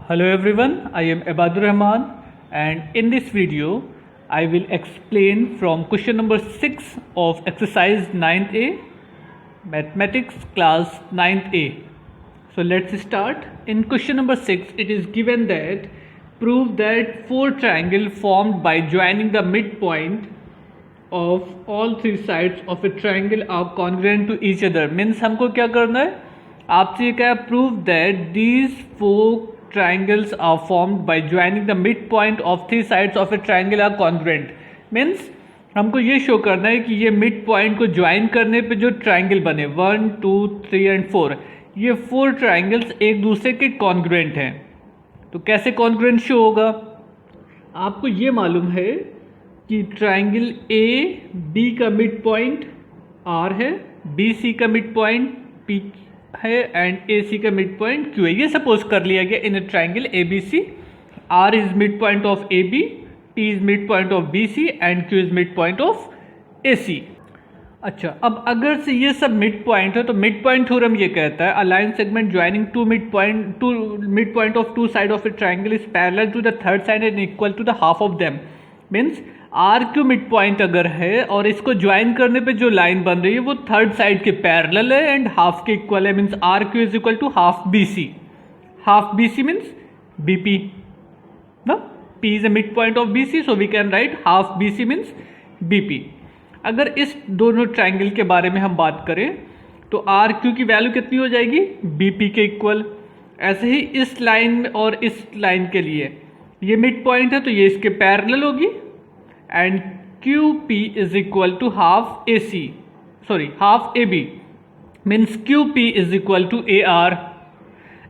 Hello everyone, I am Ibadur Rahman and in this video I will explain from question number 6 of exercise 9A mathematics class 9A. So let's start. In question number 6 it is given that prove that four triangles formed by joining the midpoint of all three sides of a triangle are congruent to each other. Means हमको क्या करना है, आपसे ये क्या prove that these four triangles are formed by joining the midpoint of three sides of a triangle are congruent. Means हमको ये show करना है कि ये मिड पॉइंट को ज्वाइन करने पे जो ट्राइंगल बने 1, 2, 3 एंड 4, ये फोर ट्राइंगल्स एक दूसरे के कॉन्ग्रुएंट हैं. तो कैसे कॉन्ग्रुएंट शो होगा, आपको ये मालूम है कि ट्राइंगल ए बी का मिड पॉइंट आर है, बी सी का मिड पॉइंट पी है एंड ए सी का मिड पॉइंट क्यू है. ये सपोज कर लिया गया in a triangle A B C. R is mid point of A B, P is midpoint of BC and Q is midpoint of AC. अच्छा, अब अगर से ये सब मिड पॉइंट है तो मिड पॉइंट थ्योरम ये कहता है a line segment joining two mid point of two side of a triangle is parallel to the third side and equal to the half of them. Means R Q mid point अगर है और इसको join करने पे जो line बन रही है वो थर्ड साइड के पैरेलल है एंड हाफ के इक्वल है. Means R Q is equal to half B C. Half B C means B P ना. P is a midpoint of BC, so we can write half BC means BP. अगर इस दोनों triangle के बारे में हम बात करें तो आर क्यू की वैल्यू कितनी हो जाएगी, BP के इक्वल. ऐसे ही इस लाइन और इस लाइन के लिए ये मिड पॉइंट है तो ये इसके पैरेलल होगी and QP is equal to half AC, sorry half AB means QP is equal to AR.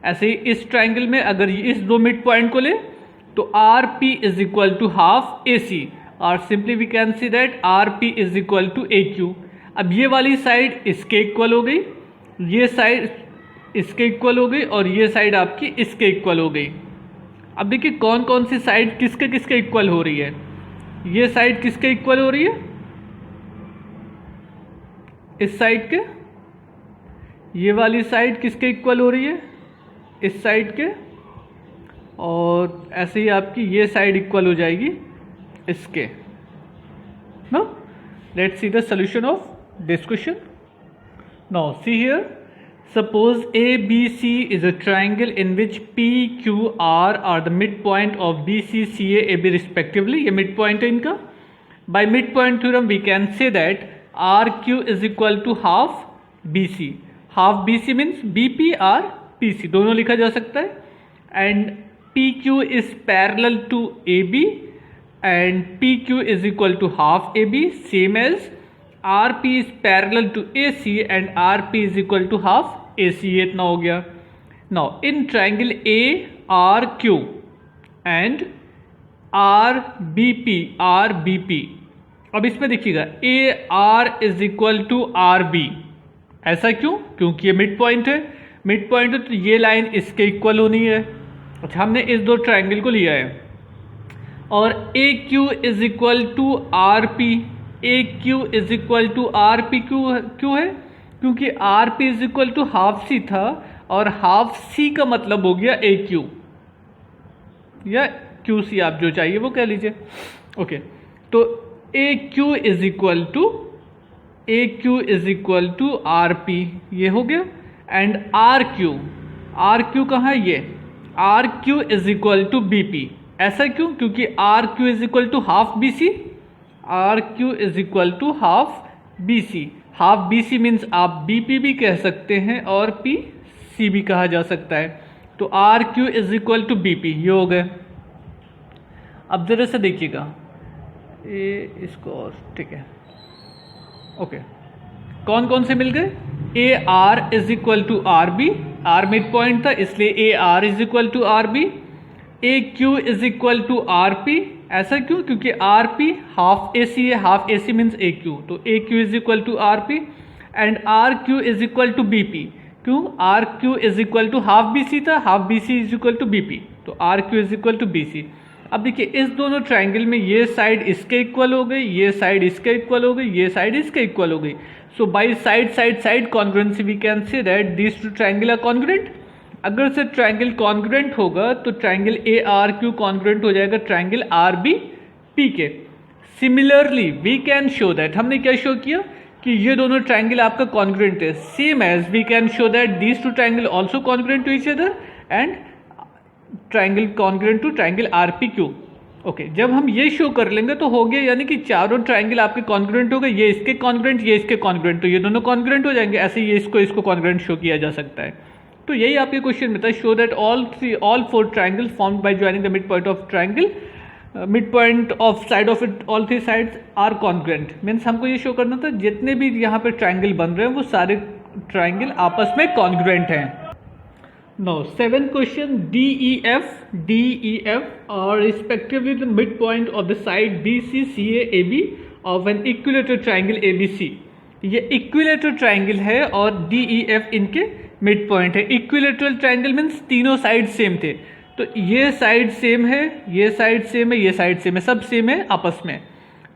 ऐसे ही इस ट्राइंगल में अगर इस दो मिड पॉइंट को ले तो R P is equal to half A C और simply we can see that R P is equal to A Q. अब ये वाली साइड इसके इक्वल हो गई, ये साइड इसके इक्वल हो गई और ये साइड आपकी इसके इक्वल हो गई. अब देखिए कौन कौन सी साइड किसके किसके इक्वल हो रही है. ये साइड किसके इक्वल हो रही है, इस साइड के. ये वाली साइड किसके इक्वल हो रही है, इस साइड के. और ऐसे ही आपकी ये साइड इक्वल हो जाएगी इसके. No, let's see the solution of this question. Now see here, suppose A B C is a triangle in which P Q R the mid point of B C C A B respectively. ये mid point है इनका. By mid point theorem we can say that R Q is equal to half B C. Half B C means B P R P C दोनों लिखा जा सकता है. And PQ is parallel to AB and PQ is equal to half AB, same as RP is parallel to AC and RP is equal to half AC. ये इतना हो गया. Now in triangle ARQ and RBP, अब इसमें देखिएगा AR is equal to RB. ऐसा क्यों, क्योंकि ये मिड पॉइंट है. मिड पॉइंट है तो ये लाइन इसके इक्वल होनी है. अच्छा, हमने इस दो ट्राइंगल को लिया है और A Q is equal to R P. A Q is equal to R P क्यों है, क्योंकि R P is equal to half C था और हाफ सी का मतलब हो गया ए क्यू या क्यू सी, आप जो चाहिए वो कह लीजिए. ओके, तो A Q is equal to R P, ये हो गया. एंड आर क्यू कहाँ है, ये R Q is equal to B P. ऐसा क्यों, क्योंकि R Q is equal to half B C. R Q is equal to half B C. Half B C means आप बी पी भी कह सकते हैं और पी सी भी कहा जा सकता है. तो R Q is equal to B P, ये हो गए. अब जरा से देखिएगा इसको, और ठीक है. ओके, कौन कौन से मिल गए. A R is equal to R B, R mid point था इसलिए A R is equal to R B. A Q is equal to R P. ऐसा क्यों, क्योंकि R P half A C है, half A C means A Q, तो A Q is equal to R P. And R Q is equal to B P. क्यों, R Q is equal to half B सी था, half B C is equal to B P, तो R Q is equal to B C. अब देखिए इस दोनों triangle में ये side इसके इक्वल हो गई, ये साइड इसके इक्वल हो गई, ये साइड इसके इक्वल हो गई. So by side congruency we can say that these two triangle are congruent. अगर से ट्राइंगल कॉन्ग्रुएंट होगा तो triangle A R Q congruent हो जाएगा ट्राइंगल आर बी पी के। Similarly we can show that, हमने क्या शो किया कि ये दोनों ट्राइंगल आपका कॉन्ग्रुएंट है। Same as we can show that these two triangle also congruent to each other and triangle congruent to triangle are P Q. Okay, जब हम ये शो कर लेंगे तो हो गया, यानी कि चारों ट्राइंगल आपके कॉन्ग्रुएंट हो गए, ये इसके कॉन्ग्रुएंट, ये इसके कॉन्ग्रुएंट, तो ये दोनों कॉन्ग्रुएंट हो जाएंगे। ऐसे ये इसको कॉन्ग्रुएंट शो किया जा सकता है। तो यही आपके क्वेश्चन में था, show that all four triangle formed by joining the mid point of triangle, mid point of side of it, all three sides are congruent. Means हमको ये शो करना था जितने भी यहाँ पे ट्राइंगल बन रहे हैं वो सारे ट्राइंगल आपस में कॉन्ग्रुएंट हैं। Now, seventh question, DEF are respectively the midpoint of the side BC, CA, AB of an equilateral triangle ABC. ये इक्विलेटरल ट्राइंगल है और DEF इनके मिड पॉइंट है। इक्विलेटरल ट्राइंगल मीन्स तीनों साइड सेम थे, तो ये साइड सेम है, ये साइड सेम है, ये साइड सेम है, सब सेम है आपस में।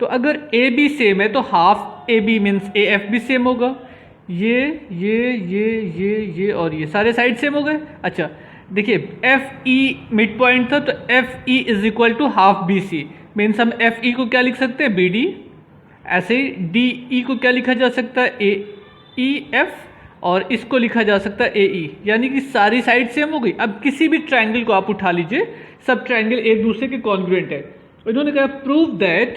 तो अगर AB सेम है तो हाफ AB मीन्स AF भी सेम होगा। ये और ये सारे साइड सेम हो गए। अच्छा देखिए, FE मिड पॉइंट था तो FE is equal to half BC, means हम FE को क्या लिख सकते हैं BD। ऐसे ही DE को क्या लिखा जा सकता है AEF, और इसको लिखा जा सकता है AE, यानी कि सारी साइड सेम हो गई। अब किसी भी ट्राइंगल को आप उठा लीजिए, सब ट्राइंगल एक दूसरे के कॉन्ग्रुएंट है। इन्होंने कहा prove that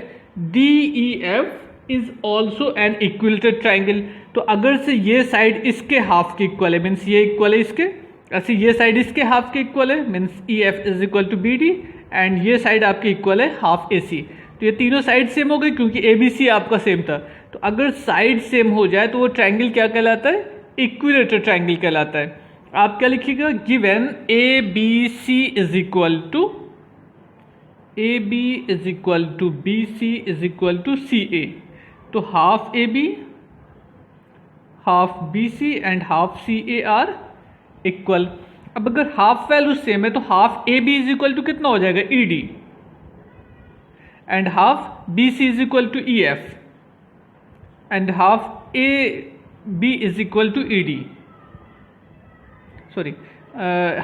DEF is also an equilateral triangle. तो अगर से ये साइड इसके हाफ के इक्वल है, मीन्स ये इक्वल है इसके, ऐसे ये साइड इसके हाफ के इक्वल है, means EF is equal to BD, and ये साइड आपके इक्वल है हाफ AC। तो ये तीनों साइड सेम हो गई क्योंकि ABC आपका सेम था। तो अगर साइड सेम हो जाए तो वो ट्राइंगल क्या कहलाता है? इक्विलेटरल ट्राइंगल कहलाता है। आप क्या लिखिएगा? Given ABC is equal to AB is equal to BC is equal to CA। तो half AB, half BC and half CA are equal. अब अगर हाफ वैल्यू सेम है तो half AB is equal to कितना हो जाएगा? ED, and half BC is equal to EF, and half AB is equal to ED, sorry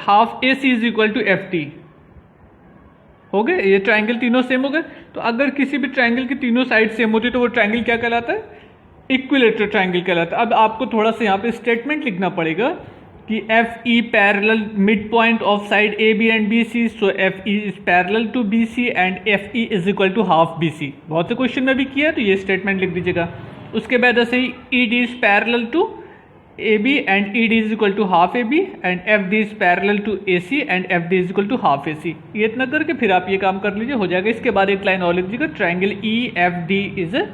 half AC is equal to FT। हो गए, ये ट्राइंगल तीनों same हो गए। तो अगर किसी भी ट्राइंगल की तीनों साइड सेम होती तो वो ट्राइंगल क्या कहलाता है? इक्विलेटरल ट्राइंगल कहलाता है। अब आपको थोड़ा सा यहाँ पे स्टेटमेंट लिखना पड़ेगा कि FE parallel mid point of side AB and BC, so FE is parallel to BC and FE is equal to half BC। बहुत से क्वेश्चन में भी किया है, तो ये स्टेटमेंट लिख दीजिएगा। उसके बाद ऐसे ही ED is parallel to AB and ED is equal to half AB, and FD is parallel to AC and FD is equal to half AC। ये इतना करके फिर आप ये काम कर लीजिए, हो जाएगा। इसके बाद एक लाइन और लिख दीजिएगा, triangle EFD is a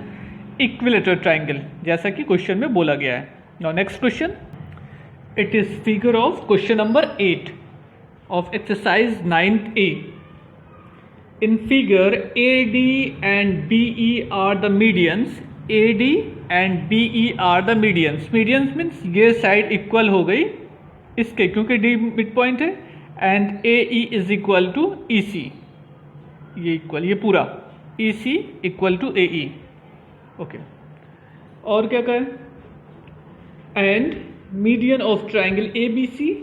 equilateral triangle, जैसा कि क्वेश्चन में बोला गया है। Now next question, it is figure of question number 8 of exercise 9A। In figure AD and BE are the medians, AD and BE are the medians. Medians means ये side equal हो गई इसके, क्योंकि D mid point है, and AE is equal to EC, ये equal, ये पूरा EC equal to AE। Okay, और क्या कहें? And median of triangle ABC,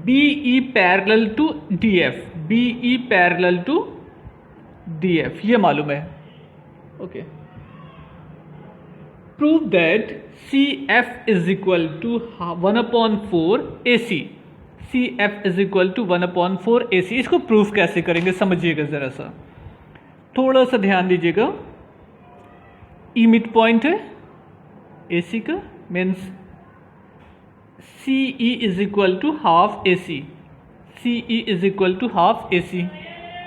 BE parallel to DF, BE parallel to DF, ये मालूम है। Okay, prove that CF is equal to 1/4 AC, CF is equal to 1/4 AC। इसको proof कैसे करेंगे समझिएगा जरा सा, थोड़ा सा ध्यान दीजिएगा। E मिड पॉइंट है AC का, means CE is equal to half AC, CE is equal to half AC।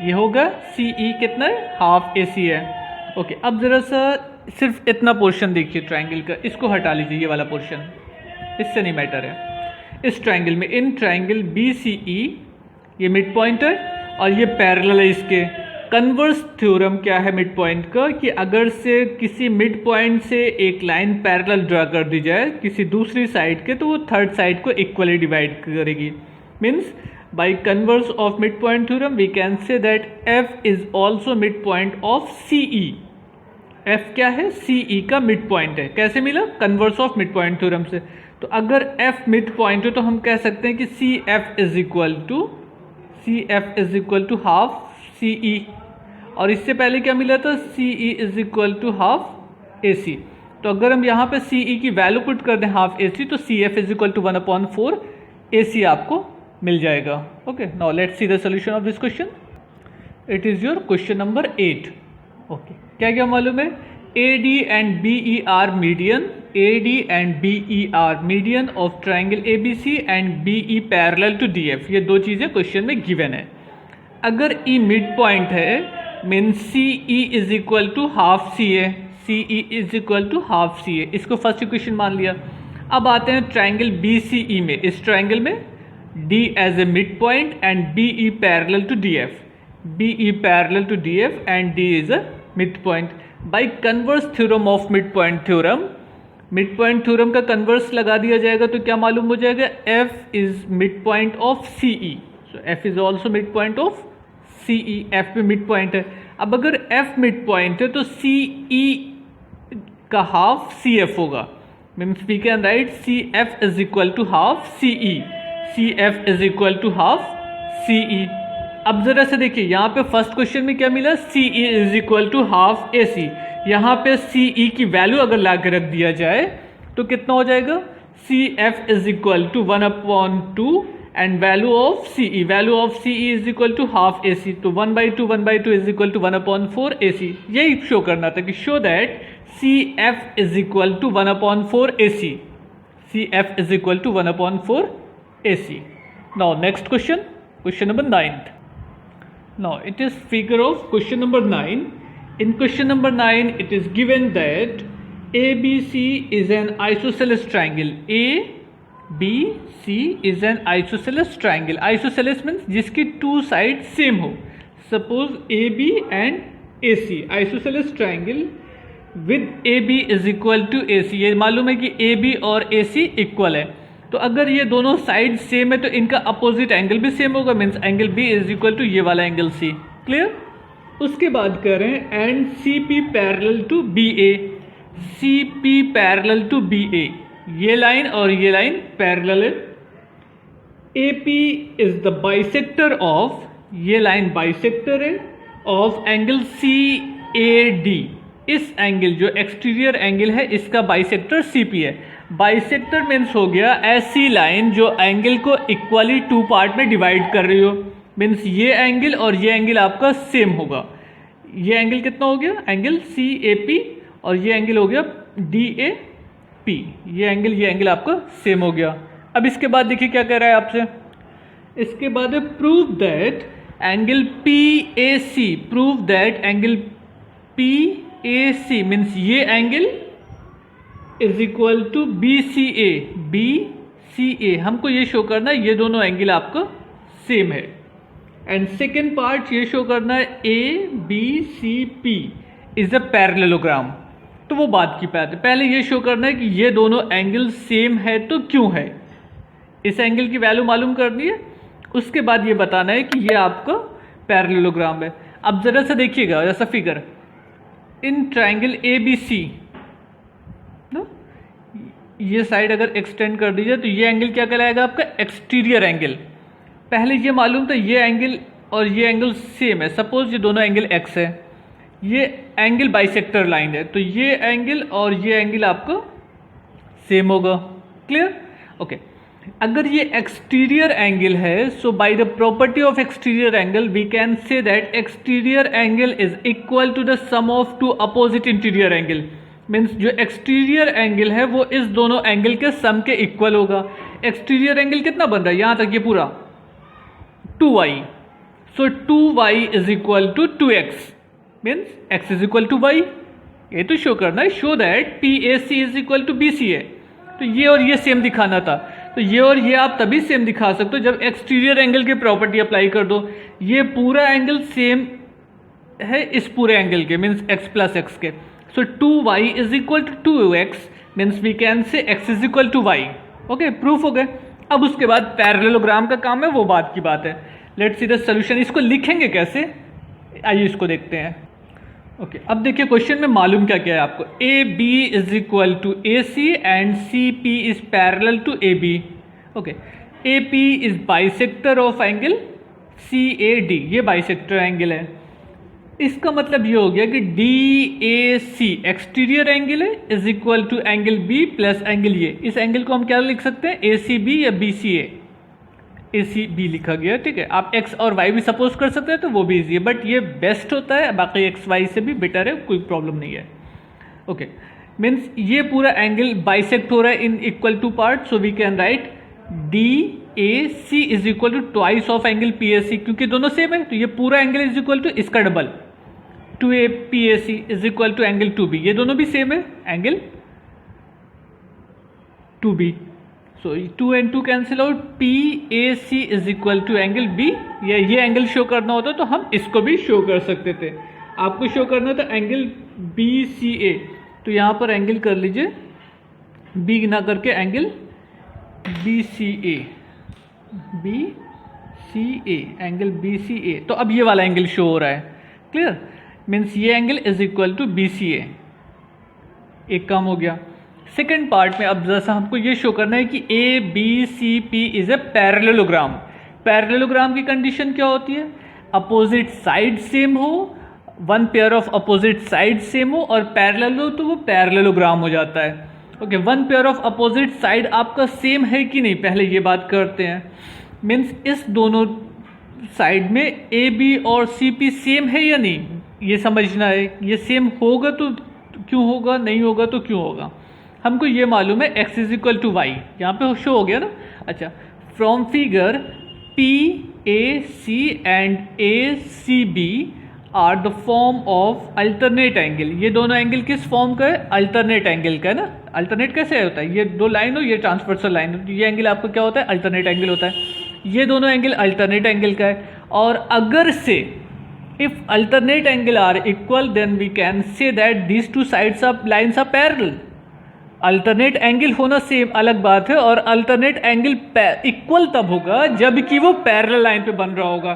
ये होगा CE कितना है? हाफ AC है। ओके, अब जरा सा सिर्फ इतना पोर्शन देखिए ट्राइंगल का, इसको हटा लीजिए, ये वाला पोर्शन, इससे नहीं मैटर है। इस ट्राइंगल में, इन ट्राइंगल BCE, ये मिड पॉइंट है और ये पैरेलल है इसके। कन्वर्स थ्योरम क्या है मिड पॉइंट का, कि अगर से किसी मिड पॉइंट से एक लाइन पैरेलल ड्रा कर दी जाए किसी दूसरी साइड के, तो वो थर्ड साइड को इक्वली डिवाइड करेगी। Means by converse of mid point theorem we can say that F is also mid point of CE। F क्या है? CE का मिड पॉइंट है। कैसे मिला? Converse of mid point theorem से। तो तो अगर f मिड पॉइंट हो तो हम कह सकते हैं कि C F is equal to half C E, और इससे पहले क्या मिला था, C E is equal to half A C. तो अगर हम यहाँ पे सी ई की वैल्यू पुट कर दें हाफ ए सी, तो C F is equal to 1/4 A C आपको मिल जाएगा। Okay, now let's see the solution of this question. It is your question number 8। Okay, क्या क्या मालूम है, AD and BE are median, AD and BE are median of triangle ABC and BE parallel to DF। ये दो चीज़ें question में given है। अगर E मिड पॉइंट है mean CE is equal to half CA, CE is equal to half CA, इसको first equation मान लिया। अब आते हैं ट्राइंगल BCE में। इस ट्राइंगल में D as a mid point and BE parallel to DF, BE parallel to DF and D is a mid point. By converse theorem of mid point theorem, mid point theorem का converse लगा दिया जाएगा तो क्या मालूम हो जाएगा, F is mid point of CE, so F is also mid point of CE, F भी मिड पॉइंट है। अब अगर F मिड पॉइंट है तो CE का हाफ CF होगा, means we can write CF is equal to half CE, CF is equal to half CE। अब जरा से देखिए यहाँ पे फर्स्ट क्वेश्चन में क्या मिला, CE is equal to half AC। यहाँ पे CE की वैल्यू अगर ला के रख दिया जाए तो कितना हो जाएगा, CF is equal to 1/2 and value of CE is equal to half AC, तो 1/2 इज इक्वल टू 1/4 AC। यही शो करना था कि show that CF is equal to 1/4 AC, CF is equal to 1/4 AC। Now next question, question number 9। Now it is figure of question number 9. In question number 9 it is given that ABC is an isosceles triangle. ABC is an isosceles triangle. Isosceles means जिसकी two sides same हो. Suppose AB and AC. Isosceles triangle with AB is equal to AC. ये मालूम है कि AB और AC equal है, तो अगर ये दोनों साइड सेम है तो इनका अपोजिट एंगल भी सेम होगा, means angle B is equal to ये वाला एंगल C। क्लियर। उसके बाद करें and CP parallel to BA, CP parallel to BA, ये लाइन और ये लाइन पैरेलल है। AP is the bisector of, ये लाइन बाइसेक्टर है ऑफ एंगल CAD। इस एंगल जो एक्सटीरियर एंगल है इसका बाइसेक्टर CP है। बाइसेक्टर मीन्स हो गया ऐसी लाइन जो एंगल को इक्वली टू पार्ट में डिवाइड कर रही हो, मीन्स ये एंगल और ये एंगल आपका सेम होगा। ये एंगल कितना हो गया, एंगल CAP, और ये एंगल हो गया DAP, ये एंगल आपका सेम हो गया। अब इसके बाद देखिए क्या कह रहा है आपसे, इसके बाद है prove that angle PAC, prove that angle PAC means ये angle is equal to BCA, हमको ये शो करना है ये दोनों एंगल आपका सेम है। एंड सेकेंड पार्ट ये शो करना है ABCP इज अ पैरेललोग्राम, तो वो बात की बात है। पहले ये शो करना है कि ये दोनों एंगल सेम है तो क्यों है, इस एंगल की वैल्यू मालूम करनी है। उसके बाद ये बताना है कि ये आपका पैरेललोग्राम है। अब जरा सा देखिएगा जैसा फिगर इन ट्राइंगल ABC, ये साइड अगर एक्सटेंड कर दीजिए तो ये एंगल क्या कहलाएगा आपका, एक्सटीरियर एंगल। पहले ये मालूम था ये एंगल और ये एंगल सेम है, सपोज ये दोनों एंगल x है, ये एंगल बाइसेक्टर लाइन है, तो ये एंगल और ये एंगल आपका सेम होगा। क्लियर। ओके, अगर ये एक्सटीरियर एंगल है so by the property of exterior angle we can say that exterior angle is equal to the sum of two opposite interior angle, means जो exterior angle है वो इस दोनों angle के सम के इक्वल होगा। एक्सटीरियर एंगल कितना बन रहा है यहाँ तक, ये पूरा 2y, so 2y is equal to 2x, means x is equal to y। ये तो शो करना है, show that PAC is equal to BCA। तो ये और ये सेम दिखाना था, तो ये और ये आप तभी सेम दिखा सकते हो जब एक्सटीरियर एंगल की प्रॉपर्टी अप्लाई कर दो। ये पूरा एंगल सेम है इस पूरे एंगल के, मीन्स x प्लस x के, so 2y is equal to 2x means we can say x is equal to y। Okay, proof हो गए। अब उसके बाद पैरेललोग्राम का काम है, वो बात की बात है। Let's see the solution. इसको लिखेंगे कैसे, आइए इसको देखते हैं। ओके, अब देखिए क्वेश्चन में मालूम क्या क्या है आपको। A B is equal to A C and C P is parallel to A B. Okay, A P is bisector of angle C A D, ये बाइसेक्टर एंगल है। इसका मतलब ये हो गया कि D A C exterior angle है is equal to angle B plus angle A. इस एंगल को हम क्या लिख सकते हैं, ए सी बी या B C A C B लिखा गया, ठीक है। आप एक्स और वाई भी सपोज कर सकते हैं तो वो भी इजी है, बट ये बेस्ट होता है, बाकी एक्स वाई से भी बेटर है, कोई प्रॉब्लम नहीं है। ओके, मीन्स ये पूरा एंगल बाइसेक्ट हो रहा है in equal two part, so we can write D A C is equal to twice of angle P A C, क्योंकि दोनों सेम है तो ये पूरा एंगल इज इक्वल टू इसका double, two A P A C is equal to angle two B, ये दोनों भी सेम है, angle two B. So two and two cancel out, P A C is equal to angle B. ये angle show करना होता तो हम इसको भी शो कर सकते थे। आपको शो करना था एंगल बी सी ए, तो यहाँ पर एंगल कर लीजिए बी ना करके angle B C A, B C A, angle B C A. तो अब ये वाला एंगल शो हो रहा है, क्लियर, मीन्स ये angle is equal to B C A, एक काम हो गया। सेकेंड पार्ट में अब जैसा हमको ये शो करना है कि A B C P is a parallelogram. Parallelogram की कंडीशन क्या होती है, अपोजिट साइड सेम हो, one pair of opposite side same हो और पैरेलल हो तो वो पैरेललोग्राम हो जाता है। Okay, one pair of opposite side आपका सेम है कि नहीं, पहले ये बात करते हैं। मीन्स इस दोनों साइड में ए बी और सी पी सेम है या नहीं, ये समझना है। ये सेम होगा तो क्यों होगा, नहीं होगा तो क्यों होगा। हमको ये मालूम है x is equal to y, यहाँ पे शो हो गया ना। अच्छा, from figure P A C and A C B are the form of alternate angle. ये दोनों एंगल किस फॉर्म का है, अल्टरनेट एंगल का है ना। अल्टरनेट कैसे होता है, ये दो लाइन हो, ये ट्रांसवर्सल लाइन हो, ये एंगल आपका क्या होता है, अल्टरनेट एंगल होता है। ये दोनों एंगल अल्टरनेट एंगल का है, और अगर से if alternate angle are equal then we can say that these two sides of lines are parallel. Alternate angle होना सेम अलग बात है, और अल्टरनेट एंगल इक्वल तब होगा जब कि वो पैरेलल लाइन पे बन रहा होगा।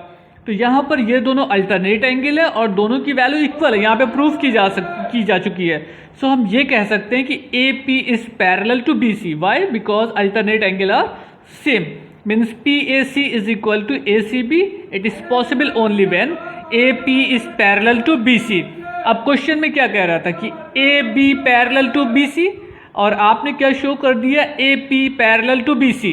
तो यहाँ पर ये दोनों अल्टरनेट एंगल है और दोनों की वैल्यू इक्वल है, यहाँ पे प्रूफ की जा चुकी है। सो हम ये कह सकते हैं कि A P is parallel to B C. Why, because alternate angle are same, means P A C is equal to A C B. It is possible only when A P is parallel to B C. अब question में क्या कह रहा था कि A B parallel to B C, और आपने क्या शो कर दिया, A P parallel to B C,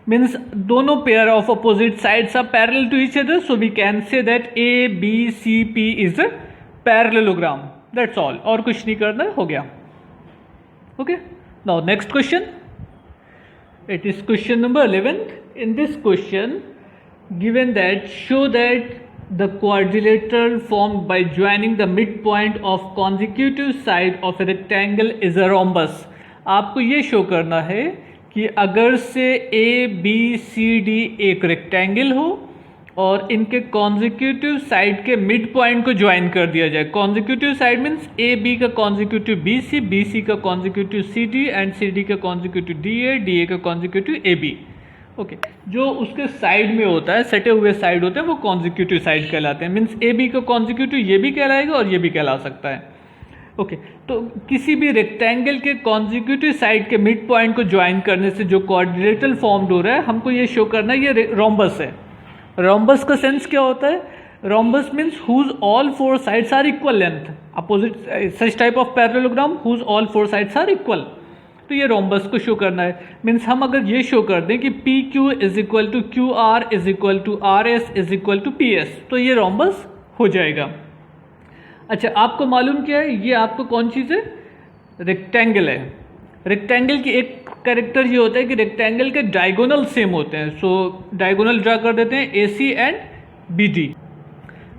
means दोनों pair of opposite sides are parallel to each other, so we can say that A B C P is a parallelogram. That's all, और कुछ नहीं करना, हो गया। Okay, now next question, it is question number 11। In this question given that show that the quadrilateral formed by joining the midpoint of consecutive side of a rectangle is a rhombus। आपको ये show करना है कि अगर से A B C D एक rectangle हो और इनके कॉन्जिक्यूटिव साइड के मिड पॉइंट को ज्वाइन कर दिया जाए। Consecutive side means A B का कॉन्जिक्यूटिव बी सी का consecutive C D and C D का कॉन्जिक्यूटिव डी ए का कॉन्जिक्यूटिव ए बी। ओके, जो उसके साइड में होता है, सटे हुए साइड होते हैं, वो कॉन्जिक्यूटिव साइड कहलाते हैं। मीन्स ए बी का कॉन्जिक्यूटिव ये भी कहलाएगा और ये भी कहला सकता है। ओके, तो किसी भी रेक्टेंगल के कॉन्जिक्यूटिव साइड के मिड पॉइंट को ज्वाइन करने से जो क्वाड्रिलेटरल फॉर्म्ड हो रहा है, हमको ये शो करना है ये रोम्बस है। रोम्बस का सेंस क्या होता है, rhombus means whose all four sides are equal length, opposite such type of parallelogram whose all four sides are equal. तो ये रोम्बस को शो करना है। मीन्स हम अगर ये शो कर दें कि P Q is equal to Q R is equal to R S is equal to P S, तो ये रोम्बस हो जाएगा। अच्छा, आपको मालूम क्या है, ये आपको कौन चीज़ है, रेक्टेंगल है। रेक्टेंगल की एक कैरेक्टर ये होता है कि रेक्टेंगल के डायगोनल सेम होते हैं। सो डायगोनल ड्रा कर देते हैं A C and B D.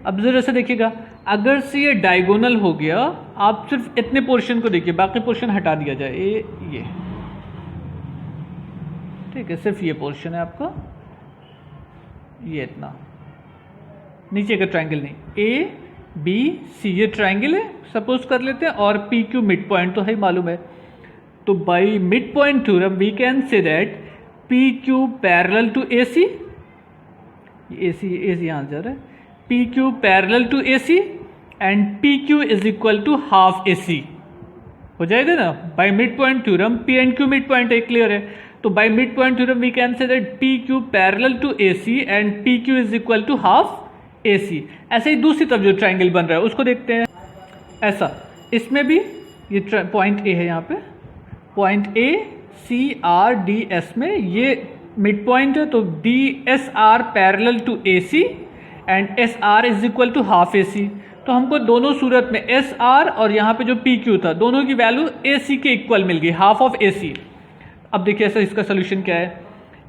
अब जरा से देखिएगा, अगर से ये डायगोनल हो गया, आप सिर्फ इतने पोर्शन को देखिए, बाकी पोर्शन हटा दिया जाए, ये ठीक है, सिर्फ ये पोर्शन है आपका, ये इतना, नीचे का ट्रायंगल नहीं। ए बी सी ये ट्रायंगल है सपोज कर लेते हैं, और पी क्यू मिड पॉइंट तो है मालूम है। तो by mid point theorem we can say that P Q parallel to A C, A C यहाँ जा रहा है, P Q parallel to A C, and P Q is equal to half A C. हो जाएगा ना, by mid point theorem P and Q mid point है, clear है। तो by mid point theorem we can say that P Q parallel to A C and P Q is equal to half A C. ऐसे ही दूसरी तरफ जो triangle बन रहा है उसको देखते हैं। ऐसा इसमें भी ये पॉइंट ए है, यहाँ पे point A C R D S में ये मिड पॉइंट है, तो D S R parallel to A C and S R is equal to half A C. तो हमको दोनों सूरत में एस आर और यहाँ पे जो पी क्यू था दोनों की वैल्यू ए सी के इक्वल मिल गई, हाफ ऑफ ए सी। अब देखिए ऐसा इसका सोल्यूशन क्या है,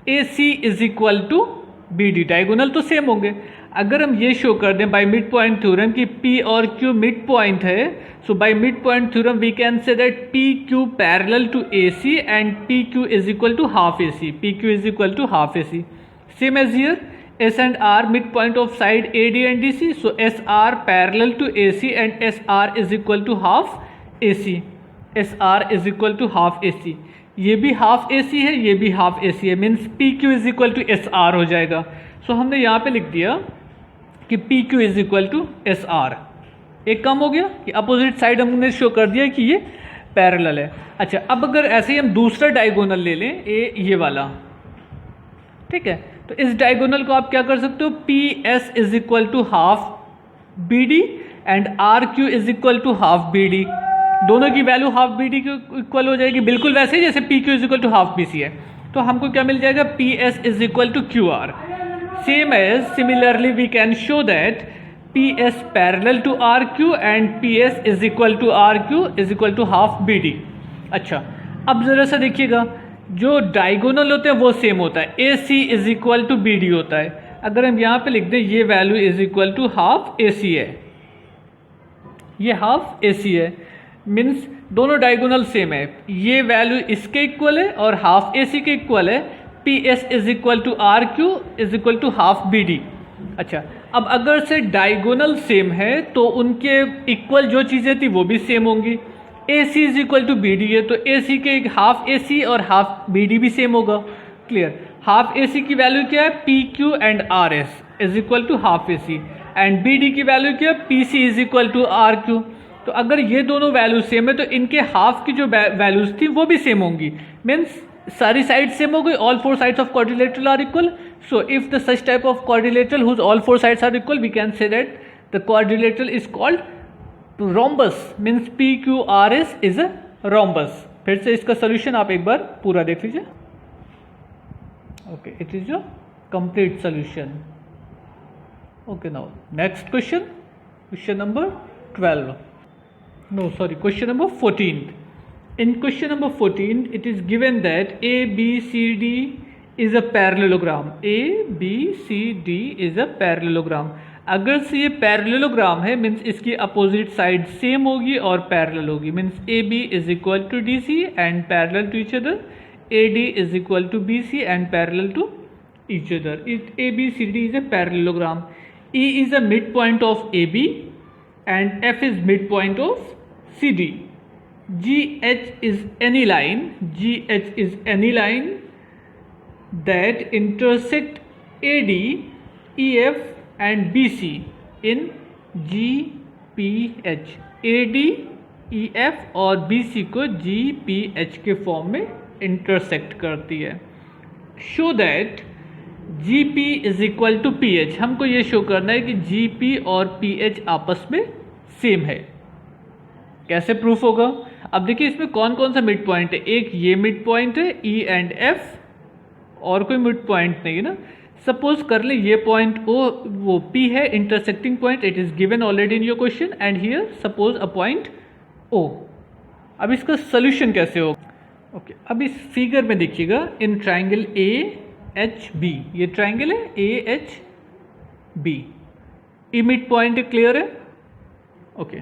A C is equal to B D, diagonal तो सेम होंगे। अगर हम ये शो कर दें बाय मिड पॉइंट थ्योरम कि पी और क्यू मिड पॉइंट है, so by mid point theorem we can say that P Q parallel to A C and P Q is equal to half A C, P Q is equal to half A C. Same as here, S and R midpoint of side AD and DC, so SR parallel to AC and SR is equal to half AC, SR is equal to half AC। ये भी half AC है, ये भी half AC है, means PQ is equal to SR हो जाएगा। सो हमने यहाँ पे लिख दिया कि PQ is equal to SR। एक काम हो गया कि अपोजिट साइड हमने शो कर दिया कि ये पैरेलल है। अच्छा, अब अगर ऐसे ही हम दूसरा डायगोनल ले लें, ये वाला, ठीक है, तो इस डायगोनल को आप क्या कर सकते हो, P S is equal to half B D and R Q is equal to half B D. दोनों की वैल्यू हाफ बी डी के इक्वल हो जाएगी, बिल्कुल वैसे ही जैसे P Q is equal to half B C है। तो हमको क्या मिल जाएगा, P S is equal to Q R. Same as similarly we can show that P S parallel to R Q and P S is equal to R Q is equal to half B D. अच्छा, अब जरा सा देखिएगा, जो diagonal होते हैं वो same होता है, A C is equal to B D होता है। अगर हम यहाँ पे लिख दें ये value is equal to half A C है, ये हाफ ए सी है, मीन्स दोनों डायगोनल सेम है, ये वैल्यू इसके इक्वल है और हाफ ए सी के इक्वल है। P S is equal to R Q is equal to half B D. अच्छा, अब अगर से डायगोनल सेम है तो उनके इक्वल जो चीज़ें थी वो भी सेम होंगी। A C is equal to B D है, तो ए सी के हाफ ए सी और हाफ बी डी भी सेम होगा, क्लियर। हाफ ए सी की वैल्यू क्या है, P Q and R S is equal to half A C, and B D की वैल्यू क्या है, P C is equal to R Q. तो अगर ये दोनों वैल्यू सेम है तो इनके हाफ की जो वैल्यूज थी वो भी सेम होंगी, मीन्स सारी साइड सेम हो गई, all four sides of quadrilateral are equal. So if the such type of quadrilateral whose all four sides are equal, we can say that the quadrilateral is called rhombus, means PQRS is a rhombus। फिर से इसका solution आप एक बार पूरा देख लीजिए। Okay, it is your complete solution. Okay, now next question, question number 12, no sorry, question number 14। in question number 14 it is given that ABCD is a parallelogram, ABCD is a parallelogram। अगर से ये parallelogram है, means इसकी opposite side same होगी और parallel होगी, means A B is equal to D C and parallel to each other, A D is equal to B C and parallel to each other. A B C D is a parallelogram. E is a mid point of A B and F is mid point of C D. G H is any line, G H is any line that intersect A D, E F and BC in GPH। AD, EF और BC को GPH के form में intersect करती है। Show that GP is equal to PH। हमको ये show करना है कि GP और PH आपस में सेम है। कैसे प्रूफ होगा, अब देखिए इसमें कौन कौन सा मिड पॉइंट है। एक ये मिड पॉइंट है E एंड F, और कोई मिड पॉइंट नहीं है ना। सपोज कर ले ये पॉइंट O, वो P है, intersecting point, it is given already in your question, and here suppose a point O। अब इसका सोल्यूशन कैसे होगा, ओके, अब इस फिगर में देखिएगा, इन ट्राइंगल AHB, ये ट्राइंगल है AHB, ई मिड पॉइंट क्लियर है, ओके।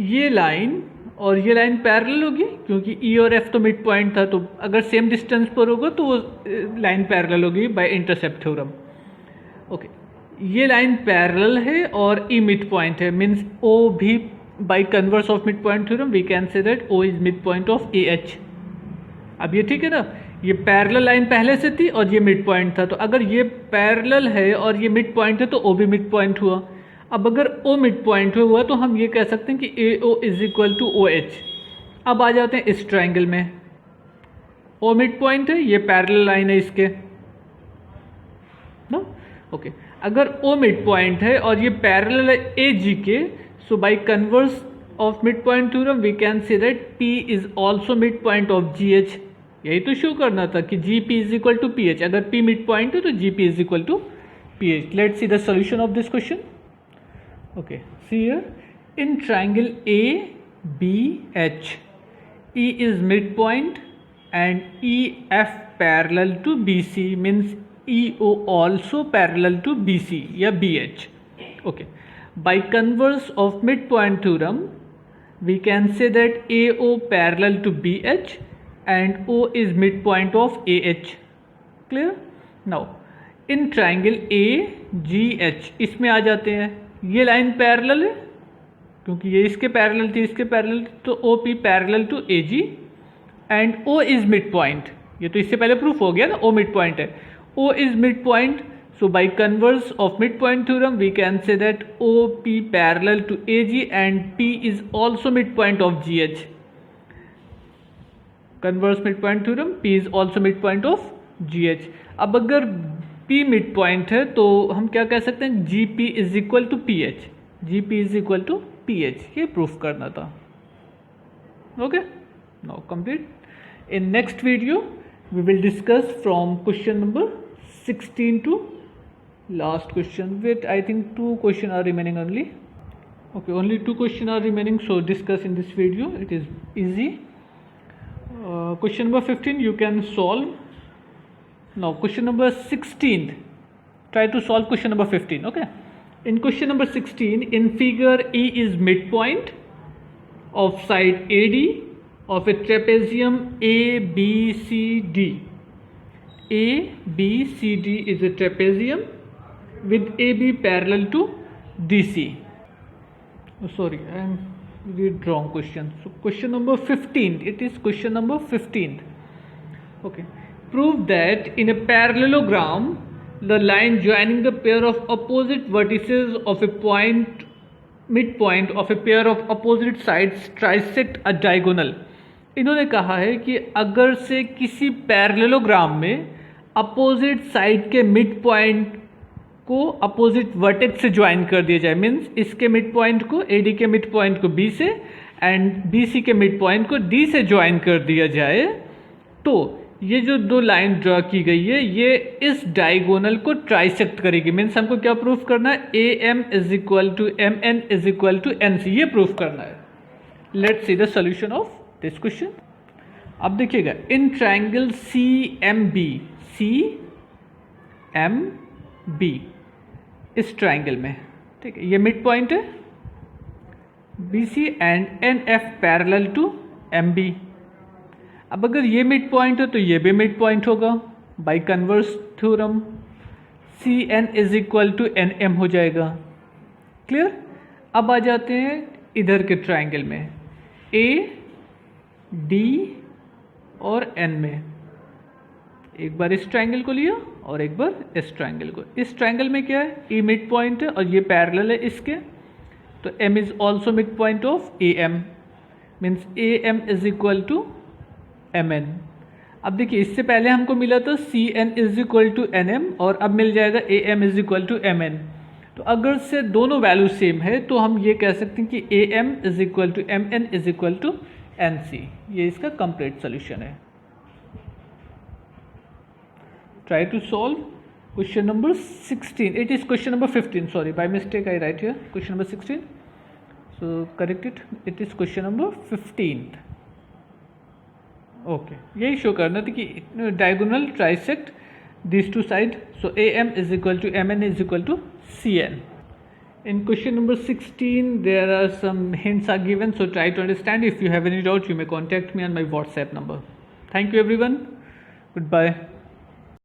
ये लाइन और ये लाइन पैरेलल होगी क्योंकि E और F तो मिड पॉइंट था, तो अगर सेम डिस्टेंस पर होगा तो वो लाइन पैरेलल होगी बाय इंटरसेप्ट थ्योरम, ओके। ये लाइन पैरेलल है और E मिड पॉइंट है, मीन्स O भी by converse of mid point theorem we can say that O is mid point of AH। अब ये ठीक है ना, ये पैरेलल लाइन पहले से थी और ये मिड पॉइंट था, तो अगर ये पैरेलल है और ये मिड पॉइंट है तो O भी मिड पॉइंट हुआ। अब अगर ओ मिड पॉइंट पे हुआ तो हम ये कह सकते हैं कि A O is equal to O H. अब आ जाते हैं इस ट्राइंगल में, ओ मिड पॉइंट है, ये पैरेलल लाइन है इसके ना, ओके। अगर ओ मिड पॉइंट है और ये पैरेलल है ए जी के, so by converse of mid point theorem we can say that P is also mid point of G H. यही तो शो करना था कि G P is equal to P H. अगर पी मिड पॉइंट है तो G P is equal to P H. Let's see the solution of this question. Okay, see here, in triangle A B H, E is midpoint and EF parallel to BC means EO also parallel to BC या BH. Okay. By converse of midpoint theorem, we can say that AO parallel to BH and O is midpoint of AH. Clear? Now, in triangle AGH, इसमें आ जाते हैं, ये line parallel है क्योंकि ये इसके parallel थी, इसके पैरेलल, तो O P parallel to A G and O is mid point. ये तो इससे पहले प्रूफ हो गया ना, ओ मिड पॉइंट है, O is mid point. So by converse of mid point theorem we can say that O P parallel to A G and P is also mid point of G H. Converse mid point theorem, P is also mid point of G H. अब अगर P mid point है तो हम क्या कह सकते हैं, G P is equal to P H, G P is equal to P H. ये प्रूफ करना था। Okay, now complete. In next video we will discuss from question number 16 to last question, with I think 2 question are remaining only. Okay, only 2 question are remaining, so discuss in this video, it is easy. Question number 15 you can solve. Now question number 16, try to solve question number 15. Okay, in question number 16, in figure, E is midpoint of side AD of a trapezium ABCD. ABCD is a trapezium with AB parallel to DC. Oh, sorry, I am read wrong question. So question number 15, it is question number 15. Okay, prove that in a parallelogram the line joining the pair of opposite vertices of a point midpoint of a pair of opposite sides trisect a diagonal. इन्होंने कहा है कि अगर से किसी parallelogram में opposite side के mid point को अपोजिट वर्टेक्स से ज्वाइन कर दिया जाए, मीन्स इसके मिड पॉइंट को एडी के मिड पॉइंट को बी से एंड बीसी के मिड पॉइंट को डी से ज्वाइन कर दिया जाए, तो ये जो 2 लाइन ड्रॉ की गई है ये इस डायगोनल को ट्राइसेक्ट करेगी। मीन्स हमको क्या प्रूफ करना है, A M is equal to M N is equal to N C, ये प्रूफ करना है। Let's see the solution of this question. अब देखिएगा, in triangle C M B, इस ट्राइंगल में, ठीक है, ये मिड पॉइंट है B C and N F parallel to M B. अब अगर ये मिड पॉइंट है तो ये भी मिड पॉइंट होगा। By converse theorem C N is equal to N M हो जाएगा। क्लियर? अब आ जाते हैं इधर के ट्राइंगल में, ए डी और एन में। एक बार इस ट्राइंगल को लिया और एक बार इस ट्राइंगल को। इस ट्राइंगल में क्या है, ई मिड पॉइंट है और ये पैरेलल है इसके, तो M is also mid point of A M, means A M is equal to M N. अब देखिए, इससे पहले हमको मिला था C N is equal to N M और अब मिल जाएगा A M is equal to M N. तो अगर से दोनों वैल्यू सेम है तो हम ये कह सकते हैं कि A M is equal to M N is equal to N C. ये इसका कंप्लीट सोल्यूशन है। Try to solve question number 16. It is question number 15. Sorry, by mistake I write here question number 16. So correct it. It is question number 15. Okay. यही show करना था कि diagonal trisect these two sides. So AM is equal to MN is equal to CN. In question number 16, there are some hints are given. So try to understand. If you have any doubt, you may contact me on my WhatsApp number. Thank you everyone. Goodbye.